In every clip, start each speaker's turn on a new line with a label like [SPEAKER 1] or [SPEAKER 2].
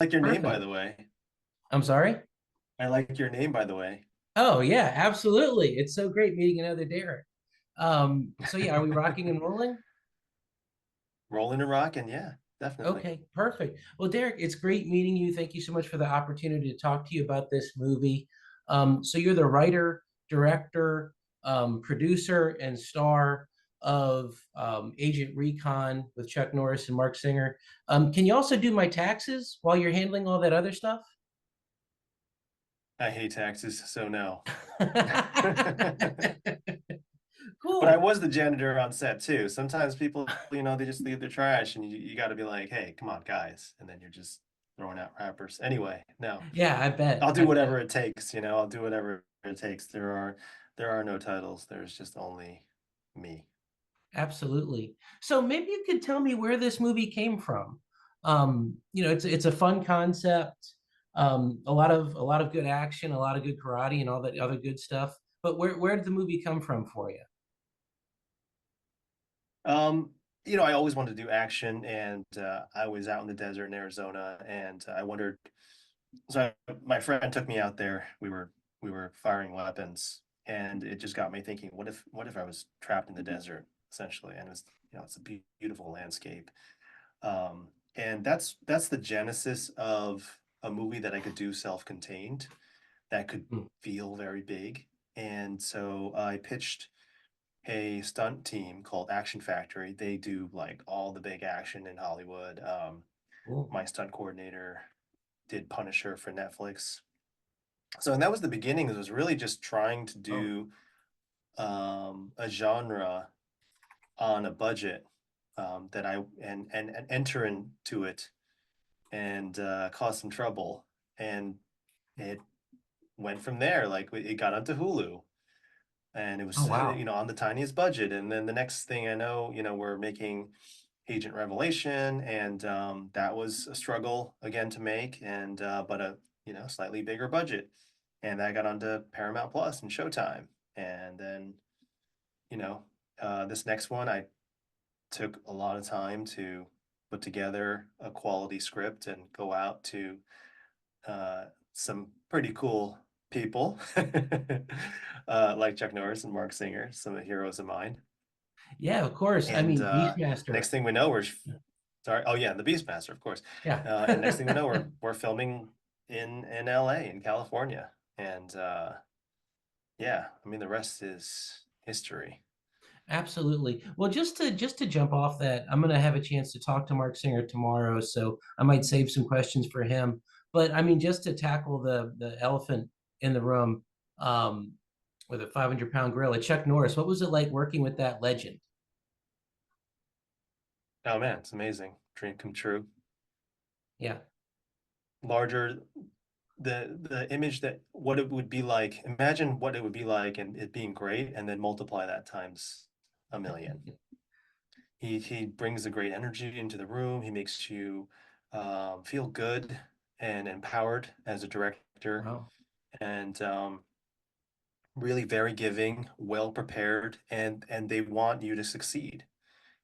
[SPEAKER 1] like your name, by
[SPEAKER 2] Perfect.
[SPEAKER 1] the way.
[SPEAKER 2] I'm sorry?
[SPEAKER 1] I like your name, by the way.
[SPEAKER 2] Oh, yeah, absolutely. It's so great meeting another Derek. So yeah, are we rocking and rolling?
[SPEAKER 1] Rolling and rocking, yeah, definitely.
[SPEAKER 2] Okay, perfect. Well, Derek, it's great meeting you. Thank you so much for the opportunity to talk to you about this movie. So you're the writer, director, producer, and star of Agent Recon with Chuck Norris and Marc Singer. Can you also do my taxes while you're handling all that other stuff?
[SPEAKER 1] I hate taxes, so no. But I
[SPEAKER 2] Cool.
[SPEAKER 1] was the janitor on set too. Sometimes people, they just leave their trash and you got to be like, hey, come on, guys. And then you're just throwing out wrappers. Anyway, no,
[SPEAKER 2] Yeah, I bet.
[SPEAKER 1] I'll do
[SPEAKER 2] I bet.
[SPEAKER 1] whatever it takes, I'll do whatever it takes. There are no titles. There's just only me.
[SPEAKER 2] Absolutely. So maybe you could tell me where this movie came from. It's a fun concept. A lot of good action, a lot of good karate, and all that other good stuff. But where did the movie come from for you?
[SPEAKER 1] I always wanted to do action and I was out in the desert in Arizona and I wondered, my friend took me out there. We were firing weapons and it just got me thinking, what if I was trapped in the desert essentially? And it's a beautiful landscape. And that's the genesis of a movie that I could do self-contained that could
[SPEAKER 2] Hmm.
[SPEAKER 1] feel very big. And so I pitched a stunt team called Action Factory. They do like all the big action in Hollywood.
[SPEAKER 2] Cool.
[SPEAKER 1] My stunt coordinator did Punisher for Netflix. So, and that was the beginning. It was really just trying to
[SPEAKER 2] Oh,
[SPEAKER 1] do a genre on a budget that and enter into it and cause some trouble. And it went from there. Like it got onto Hulu and it
[SPEAKER 2] oh
[SPEAKER 1] was
[SPEAKER 2] wow.
[SPEAKER 1] on the tiniest budget. And then the next thing I know, we're making Agent Revelation, and that was a struggle again to make, and but a slightly bigger budget, and that got onto Paramount Plus and Showtime, and then this next one I took a lot of time to put together a quality script and go out to some pretty cool people like Chuck Norris and Marc Singer, some heroes of mine.
[SPEAKER 2] Yeah, of course. I
[SPEAKER 1] And
[SPEAKER 2] mean, Beastmaster.
[SPEAKER 1] next thing we know, we're sorry. Oh yeah, the Beastmaster, of course.
[SPEAKER 2] Yeah.
[SPEAKER 1] And next thing we know, we're filming in LA in California, and yeah, I mean the rest is history.
[SPEAKER 2] Absolutely. Well, just to jump off that, I'm going to have a chance to talk to Marc Singer tomorrow, so I might save some questions for him. But I mean, just to tackle the elephant in the room, um, with a 500-pound gorilla, Chuck Norris. What was it like working with that legend?
[SPEAKER 1] Oh man, it's amazing. Dream come true.
[SPEAKER 2] Yeah.
[SPEAKER 1] Larger the image that what it would be like. Imagine what it would be like and it being great, and then multiply that times a million. He brings a great energy into the room. He makes you feel good and empowered as a director,
[SPEAKER 2] Wow.
[SPEAKER 1] and really very giving, well prepared, and they want you to succeed.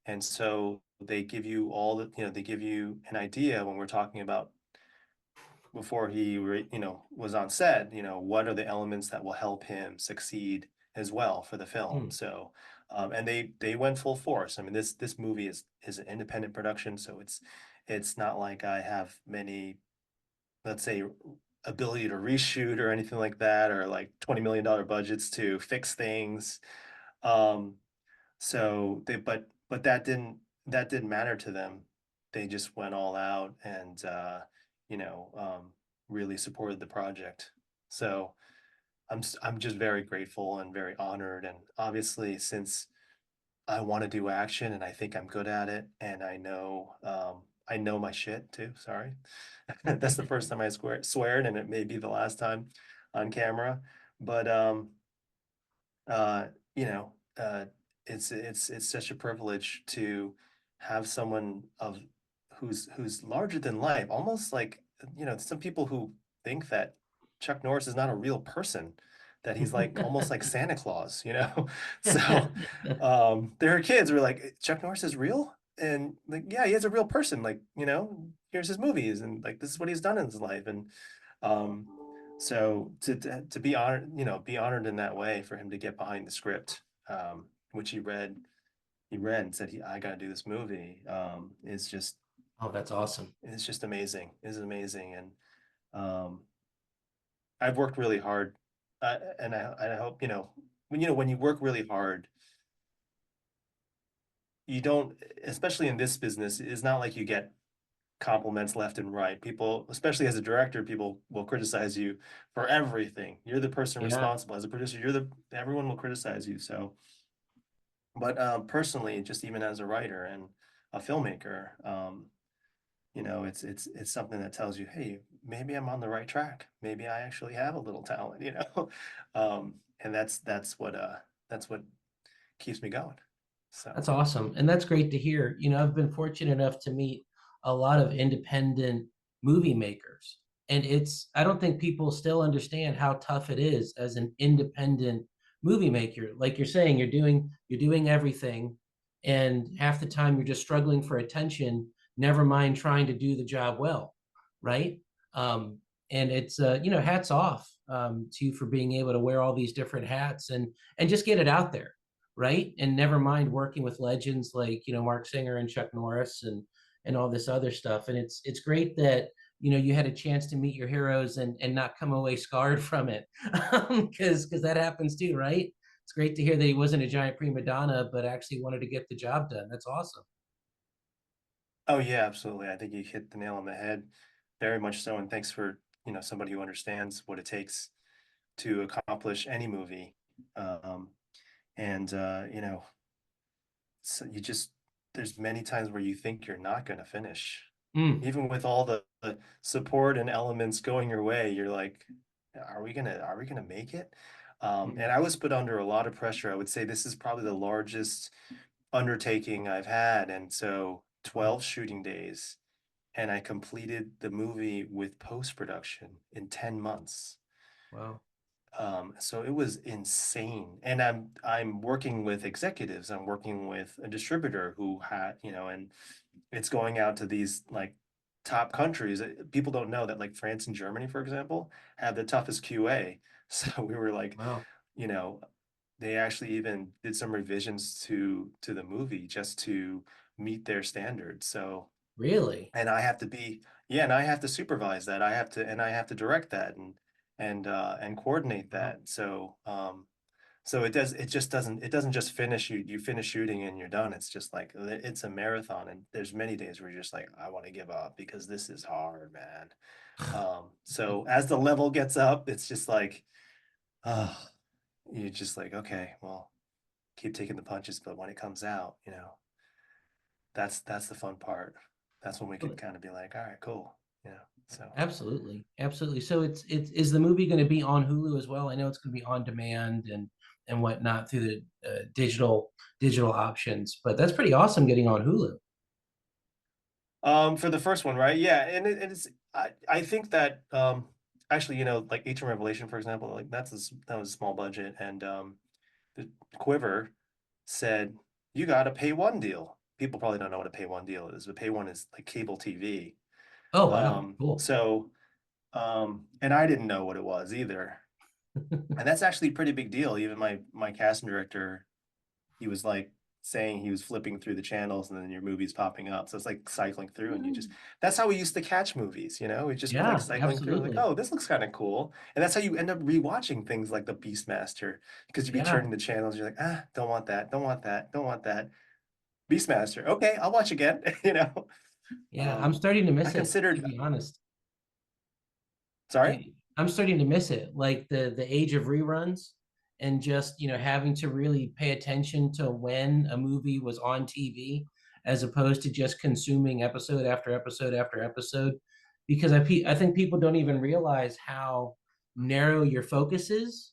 [SPEAKER 1] And so they give you all the, they give you an idea when we're talking about before was on set, what are the elements that will help him succeed as well for the film.
[SPEAKER 2] Hmm.
[SPEAKER 1] So, and they went full force. I mean, this movie is an independent production, so it's not like I have many, let's say, ability to reshoot or anything like that, or like $20 million budgets to fix things. Um, so but that didn't matter to them. They just went all out and you know, um, really supported the project. So I'm just very grateful and very honored. And obviously, since I want to do action and I think I'm good at it, and I know my shit too. Sorry, that's the first time I sweared, and it may be the last time on camera. But uh, you know, uh, it's such a privilege to have someone of who's larger than life, almost like some people who think that Chuck Norris is not a real person, that he's like almost like Santa Claus. So there are kids who are like, Chuck Norris is real, and like, yeah, he is a real person, like here's his movies, and like this is what he's done in his life. And um, so to be honored, be honored in that way for him to get behind the script, which he read and said I got to do this movie,
[SPEAKER 2] Oh, that's awesome.
[SPEAKER 1] is just amazing. Is amazing, and um, I've worked really hard, and I hope when you work really hard, you don't, especially in this business, it's not like you get compliments left and right. People, especially as a director, people will criticize you for everything. You're the person
[SPEAKER 2] Yeah.
[SPEAKER 1] responsible. As a producer, everyone will criticize you. So, but personally, just even as a writer and a filmmaker, it's something that tells you, hey, maybe I'm on the right track. Maybe I actually have a little talent, and that's what keeps me going. So,
[SPEAKER 2] That's awesome. And that's great to hear. I've been fortunate enough to meet a lot of independent movie makers. And I don't think people still understand how tough it is as an independent movie maker. Like you're saying, you're doing everything. And half the time you're just struggling for attention, never mind trying to do the job well. Right. Um, and it's, hats off to you for being able to wear all these different hats and just get it out there, right? And never mind working with legends like Marc Singer and Chuck Norris and all this other stuff. And it's great that you had a chance to meet your heroes and not come away scarred from it, because that happens too, right? It's great to hear that he wasn't a giant prima donna, but actually wanted to get the job done. That's awesome.
[SPEAKER 1] oh yeah, absolutely. I think you hit the nail on the head, very much so. And thanks for, somebody who understands what it takes to accomplish any movie. Um, and so there's many times where you think you're not going to finish,
[SPEAKER 2] Mm,
[SPEAKER 1] even with all the support and elements going your way. You're like, are we gonna make it?
[SPEAKER 2] mm,
[SPEAKER 1] And I was put under a lot of pressure. I would say this is probably the largest undertaking I've had, and so
[SPEAKER 2] wow,
[SPEAKER 1] 12 shooting days, and I completed the movie with post production in 10 months.
[SPEAKER 2] wow.
[SPEAKER 1] So it was insane. And I'm working with executives. I'm working with a distributor who had, and it's going out to these like top countries. People don't know that like France and Germany, for example, have the toughest QA. So we were like,
[SPEAKER 2] Wow.
[SPEAKER 1] you know, they actually even did some revisions to the movie just to meet their standards. So,
[SPEAKER 2] Really?
[SPEAKER 1] and I have to be, yeah, and I have to supervise that. I have to direct that and coordinate
[SPEAKER 2] Wow.
[SPEAKER 1] that. So it doesn't just finish you finish shooting and you're done. It's just like it's a marathon, and there's many days where you're just like, I want to give up because this is hard, man. So as the level gets up, it's just like, oh, you're just like, okay, well, keep taking the punches, but when it comes out, that's the fun part. That's when we can
[SPEAKER 2] Well,
[SPEAKER 1] kind of be like, all right, cool, you know. So
[SPEAKER 2] absolutely, absolutely. So it's is the movie going to be on Hulu as well? I know it's going to be on demand and whatnot through the digital options, but that's pretty awesome getting on Hulu.
[SPEAKER 1] for the first one, right? Yeah, and it's I think that actually, like Ancient Revelation, for example, like that was a small budget, and the Quiver said you got a pay one deal. People probably don't know what a pay one deal is, but pay one is like cable TV.
[SPEAKER 2] Oh wow, cool.
[SPEAKER 1] So and I didn't know what it was either, and that's actually a pretty big deal. Even my casting director, he was like saying he was flipping through the channels and then your movie's popping up. So it's like cycling through and that's how we used to catch movies, We'd just be like
[SPEAKER 2] Yeah,
[SPEAKER 1] cycling through, like,
[SPEAKER 2] absolutely.
[SPEAKER 1] oh, this looks kind of cool. And that's how you end up rewatching things like the Beastmaster because you'd be
[SPEAKER 2] Yeah,
[SPEAKER 1] turning the channels, you're like, don't want that, don't want that, don't want that. Beastmaster. Okay, I'll watch again,
[SPEAKER 2] yeah. I'm starting to
[SPEAKER 1] I
[SPEAKER 2] miss it, to
[SPEAKER 1] considered,
[SPEAKER 2] be honest.
[SPEAKER 1] sorry?
[SPEAKER 2] Yeah, I'm starting to miss it, like the age of reruns and just, having to really pay attention to when a movie was on TV as opposed to just consuming episode after episode after episode. Because I think people don't even realize how narrow your focus is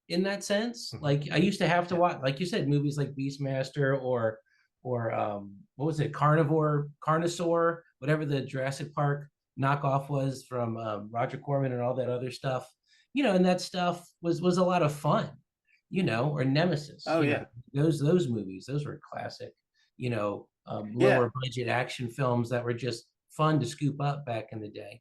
[SPEAKER 2] in that sense.
[SPEAKER 1] Mhm.
[SPEAKER 2] Like I used to have to
[SPEAKER 1] Yeah.
[SPEAKER 2] watch, like you said, movies like Beastmaster or what was it, Carnosaur, whatever the Jurassic Park knockoff was from Roger Corman and all that other stuff, and that stuff was a lot of fun, or Nemesis,
[SPEAKER 1] Oh yeah.
[SPEAKER 2] those movies, those were classic,
[SPEAKER 1] Yeah.
[SPEAKER 2] lower budget action films that were just fun to scoop up back in the day.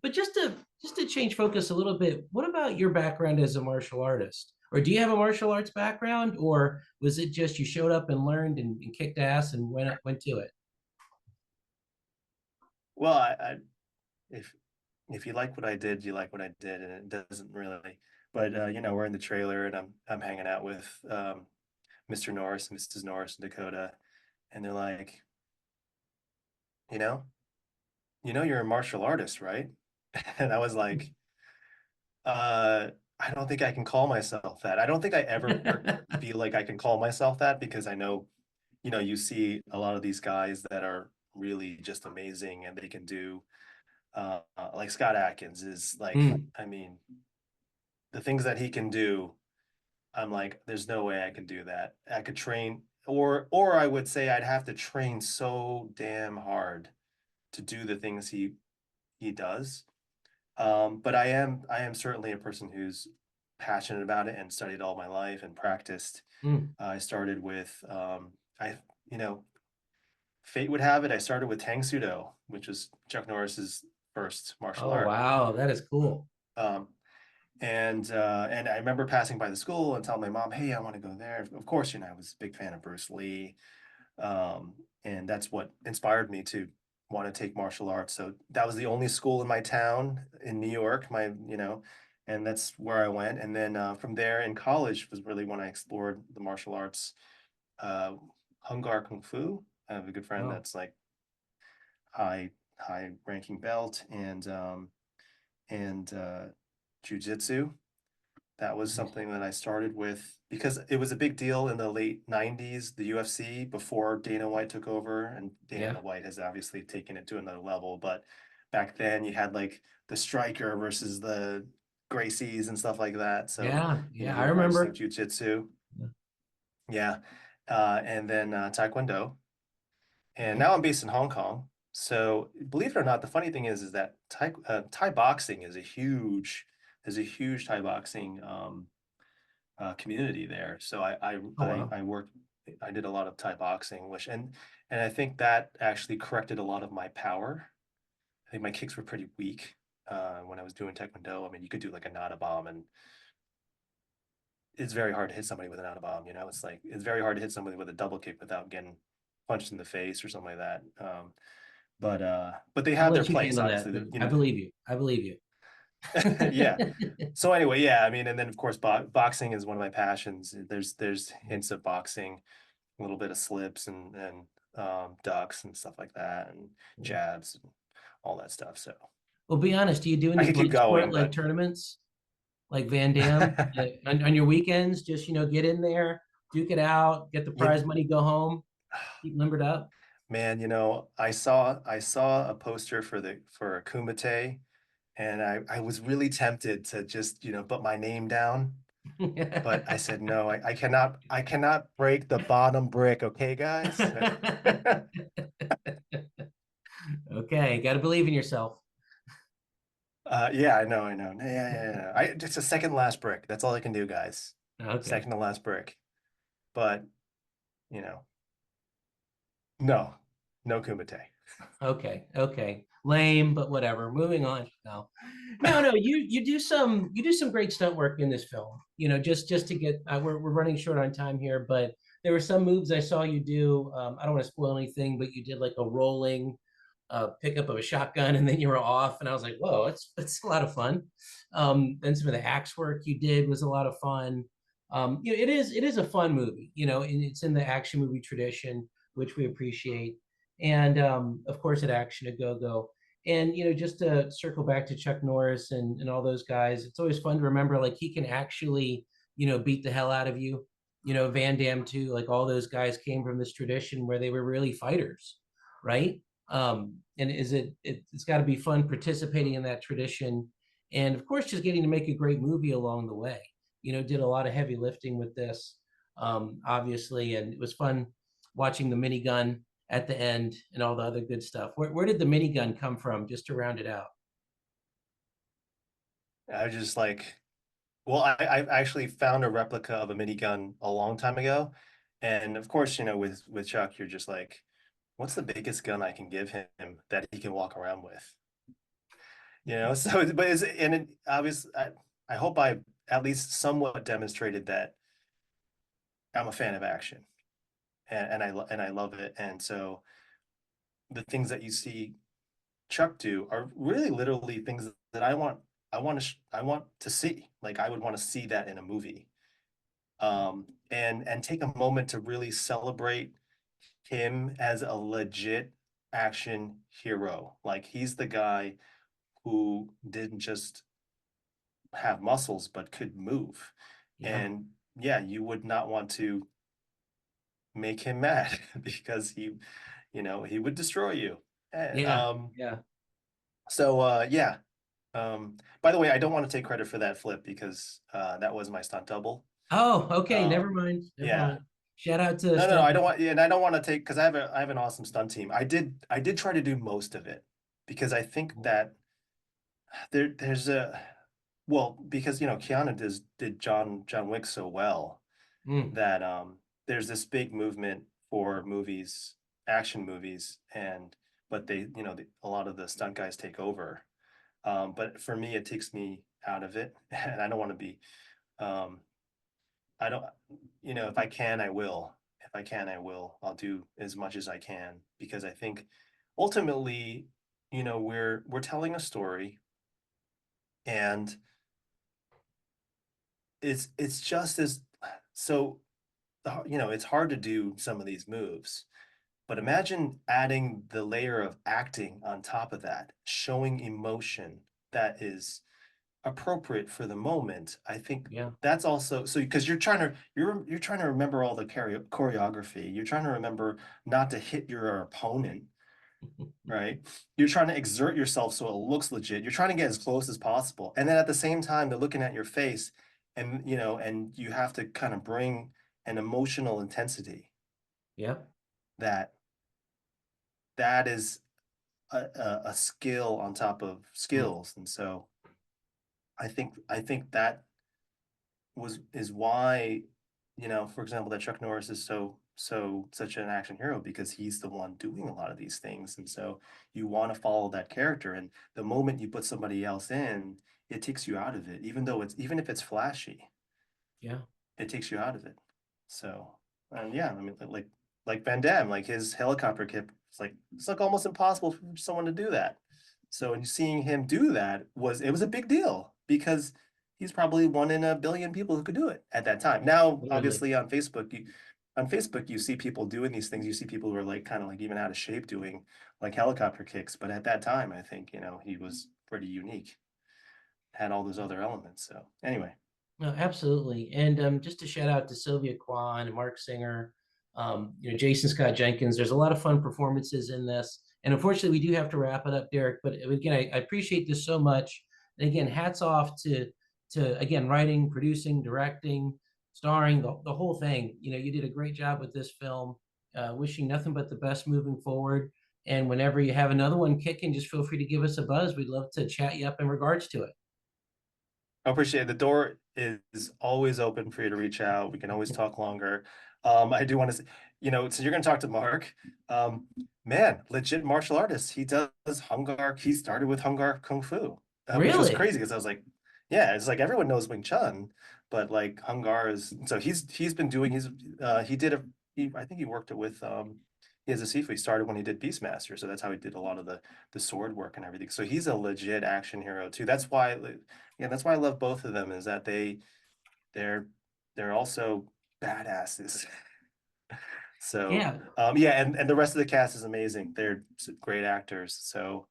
[SPEAKER 2] But just to change focus a little bit, what about your background as a martial artist? Or do you have a martial arts background, or was it just you showed up and learned and kicked ass and went to it?
[SPEAKER 1] Well, if if you like what I did, you like what I did, and it doesn't really. But we're in the trailer, and I'm hanging out with Mr. Norris and Mrs. Norris and Dakota, and they're like, you know, you're a martial artist, right? And I was like, uh, I don't think I can call myself that. I don't think I ever feel like I can call myself that because I know, you see a lot of these guys that are really just amazing and they can do, like Scott Atkins is like,
[SPEAKER 2] Mm.
[SPEAKER 1] I mean, the things that he can do, I'm like, there's no way I can do that. I could train, or I would say I'd have to train so damn hard to do the things he does. But I am certainly a person who's passionate about it and studied all my life and practiced.
[SPEAKER 2] Mm.
[SPEAKER 1] I started with I you know fate would have it I started with Tang Sudo, which was Chuck Norris's first martial
[SPEAKER 2] Oh,
[SPEAKER 1] art.
[SPEAKER 2] wow, that is cool.
[SPEAKER 1] Um, and I remember passing by the school and telling my mom, "Hey, I want to go there." Of course, I was a big fan of Bruce Lee, um, and that's what inspired me to want to take martial arts. So that was the only school in my town in New York, and that's where I went. And then from there in college was really when I explored the martial arts, uh, Hung Gar Kung Fu. I have a good friend
[SPEAKER 2] Oh,
[SPEAKER 1] that's like high ranking belt and jujitsu. That was
[SPEAKER 2] nice.
[SPEAKER 1] something that I started with because it was a big deal in the late 90s, the UFC, before Dana White took over. And Dana
[SPEAKER 2] Yeah.
[SPEAKER 1] White has obviously taken it to another level. But back then, you had like the striker versus the Gracies and stuff like that. So,
[SPEAKER 2] Yeah. Yeah. I
[SPEAKER 1] you were practicing
[SPEAKER 2] remember.
[SPEAKER 1] jujitsu.
[SPEAKER 2] Yeah.
[SPEAKER 1] Yeah. And then Taekwondo. And
[SPEAKER 2] Okay.
[SPEAKER 1] now I'm based in Hong Kong. So, believe it or not, the funny thing is that Thai boxing is a huge Thai boxing community there. So
[SPEAKER 2] Oh, wow.
[SPEAKER 1] I worked, I did a lot of Thai boxing, and I think that actually corrected a lot of my power. I think my kicks were pretty weak when I was doing Taekwondo. I mean, you could do like a nada bomb, and it's very hard to hit somebody with a nada bomb. It's like it's very hard to hit somebody with a double kick without getting punched in the face or something like that. But they
[SPEAKER 2] I'll
[SPEAKER 1] have their
[SPEAKER 2] let you
[SPEAKER 1] place,
[SPEAKER 2] handle that.
[SPEAKER 1] obviously.
[SPEAKER 2] I believe you. I believe you.
[SPEAKER 1] Yeah. So anyway, yeah, I mean, and then of course, boxing is one of my passions. There's hints of boxing, a little bit of slips and ducks and stuff like that, and jabs and all that stuff. So
[SPEAKER 2] Well, be honest. Do you do
[SPEAKER 1] I
[SPEAKER 2] any
[SPEAKER 1] could keep
[SPEAKER 2] blood sport
[SPEAKER 1] going,
[SPEAKER 2] like
[SPEAKER 1] but
[SPEAKER 2] tournaments, like Van Damme, on your weekends? Just get in there, duke it out, get the
[SPEAKER 1] you,
[SPEAKER 2] prize money, go home, keep limbered up.
[SPEAKER 1] man, I saw a poster for Kumite, and I was really tempted to just put my name down, but I said no, I cannot break the bottom brick, okay, guys.
[SPEAKER 2] Okay, got to believe in yourself.
[SPEAKER 1] Yeah, I know. Yeah, yeah, yeah. It's a second to last brick. That's all I can do, guys.
[SPEAKER 2] Okay.
[SPEAKER 1] Second to last brick. But, you know, no, no Kumite.
[SPEAKER 2] Okay, okay. Lame, but whatever. Moving on. No. No, no, you do some great stunt work in this film. Just to get we're running short on time here, but there were some moves I saw you do. I don't want to spoil anything, but you did like a rolling pickup of a shotgun and then you were off, and I was like, whoa, that's a lot of fun. Then some of the axe work you did was a lot of fun. It is a fun movie, and it's in the action movie tradition, which we appreciate. And of course, at Action a Go Go. And just to circle back to Chuck Norris and all those guys, it's always fun to remember like he can actually beat the hell out of you. Van Damme too, like all those guys came from this tradition where they were really fighters, right? And it's got to be fun participating in that tradition, and of course, just getting to make a great movie along the way. Did a lot of heavy lifting with this, obviously, and it was fun watching the minigun at the end and all the other good stuff. Where did the minigun come from? Just to round it out.
[SPEAKER 1] I was just like, well, I actually found a replica of a minigun a long time ago. And of course, with Chuck, you're just like, what's the biggest gun I can give him that he can walk around with? You know, so but is and it obvious I hope I at least somewhat demonstrated that I'm a fan of action and I love it. And so the things that you see Chuck do are really literally things that I want to see. Like I would want to see that in a movie. And take a moment to really celebrate him as a legit action hero. Like he's the guy who didn't just have muscles but could move.
[SPEAKER 2] Yeah.
[SPEAKER 1] And yeah, you would not want to make him mad because he would destroy you. And,
[SPEAKER 2] Yeah. Yeah.
[SPEAKER 1] yeah. By the way, I don't want to take credit for that flip because that was my stunt double.
[SPEAKER 2] Oh, okay. Never
[SPEAKER 1] Um,
[SPEAKER 2] mind. Never
[SPEAKER 1] yeah.
[SPEAKER 2] mind. Shout out to
[SPEAKER 1] No,
[SPEAKER 2] stunt.
[SPEAKER 1] I don't want, yeah, and I don't want to take because I have an awesome stunt team. I did try to do most of it because I think that there's a well because Keanu did John Wick so well
[SPEAKER 2] Mm,
[SPEAKER 1] that there's this big movement for movies, action movies, and but a lot of the stunt guys take over. But for me, it takes me out of it, and I don't want to be. Um, I don't, if I can, I will. If I can, I will. I'll do as much as I can because I think ultimately, we're telling a story, and it's just as so. It's hard to do some of these moves, but imagine adding the layer of acting on top of that, showing emotion that is appropriate for the moment. I think
[SPEAKER 2] yeah.
[SPEAKER 1] that's also so because you're trying to remember all the choreography. You're trying to remember not to hit your opponent, right? You're trying to exert yourself so it looks legit. You're trying to get as close as possible. And then at the same time, they're looking at your face and you have to kind of bring an emotional intensity
[SPEAKER 2] Yeah.
[SPEAKER 1] that that is a skill on top of
[SPEAKER 2] Mm,
[SPEAKER 1] skills. And so I think that is why, for example, that Chuck Norris is such an action hero because he's the one doing a lot of these things. And so you want to follow that character. And the moment you put somebody else in, it takes you out of it, even if it's flashy,
[SPEAKER 2] yeah.
[SPEAKER 1] it takes you out of it. So, and yeah, I mean, like Van Damme, like his helicopter kick, it's like almost impossible for someone to do that. So, and seeing him do that was a big deal because he's probably one in a billion people who could do it at that time. Now,
[SPEAKER 2] Totally.
[SPEAKER 1] obviously, on Facebook, you see people doing these things. You see people who are like kind of like even out of shape doing like helicopter kicks. But at that time, I think he was pretty unique, had all those other elements. So, anyway.
[SPEAKER 2] No, absolutely. And just a shout out to Sylvia Kwan and Mark Singer, Jason Scott Jenkins. There's a lot of fun performances in this. And unfortunately, we do have to wrap it up, Derek. But again, I appreciate this so much. And again, hats off to again writing, producing, directing, starring, the whole thing. You did a great job with this film. Wishing nothing but the best moving forward. And whenever you have another one kicking, just feel free to give us a buzz. We'd love to chat you up in regards to it.
[SPEAKER 1] I appreciate it. The door is always open for you to reach out. We can always talk longer. I do want to say, so you're going to talk to Mark. Man, legit martial artist. He does Hungar. He started with Hungar Kung Fu, which was
[SPEAKER 2] Really?
[SPEAKER 1] crazy because I was like, yeah, it's like everyone knows Wing Chun, but like Hungar is. So he's been doing. He did I think he worked it with he has a Sifu. He started when he did Beastmaster, so that's how he did a lot of the sword work and everything. So he's a legit action hero too. That's why yeah, that's why I love both of them is that they're they're also badasses. So
[SPEAKER 2] Yeah.
[SPEAKER 1] yeah, and the rest of the cast is amazing. They're great actors. So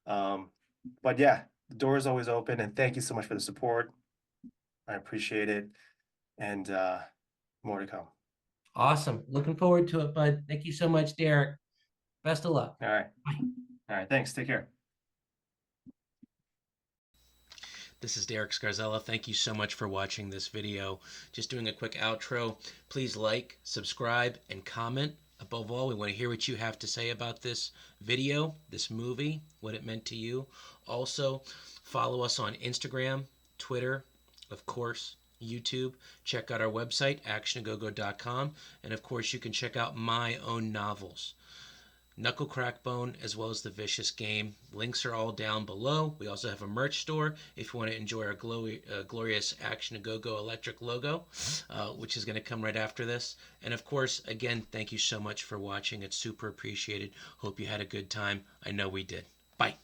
[SPEAKER 1] but yeah, the door is always open and thank you so much for the support. I appreciate it. And more to come.
[SPEAKER 2] Awesome. Looking forward to it, bud. Thank you so much, Derek. Best of luck.
[SPEAKER 1] All right.
[SPEAKER 2] Bye.
[SPEAKER 1] All right. Thanks. Take care.
[SPEAKER 2] This is Derek Scarzella. Thank you so much for watching this video. Just doing a quick outro. Please like, subscribe, and comment. Above all, we want to hear what you have to say about this video, this movie, what it meant to you. Also, follow us on Instagram, Twitter, of course, YouTube. Check out our website, actionagogo.com. And of course, you can check out my own novels. Knuckle Crackbone, as well as the Vicious game. Links are all down below. We also have a merch store if you want to enjoy our glorious Action A Go Go electric logo, which is going to come right after this. And of course, again, thank you so much for watching. It's super appreciated. Hope you had a good time. I know we did. Bye.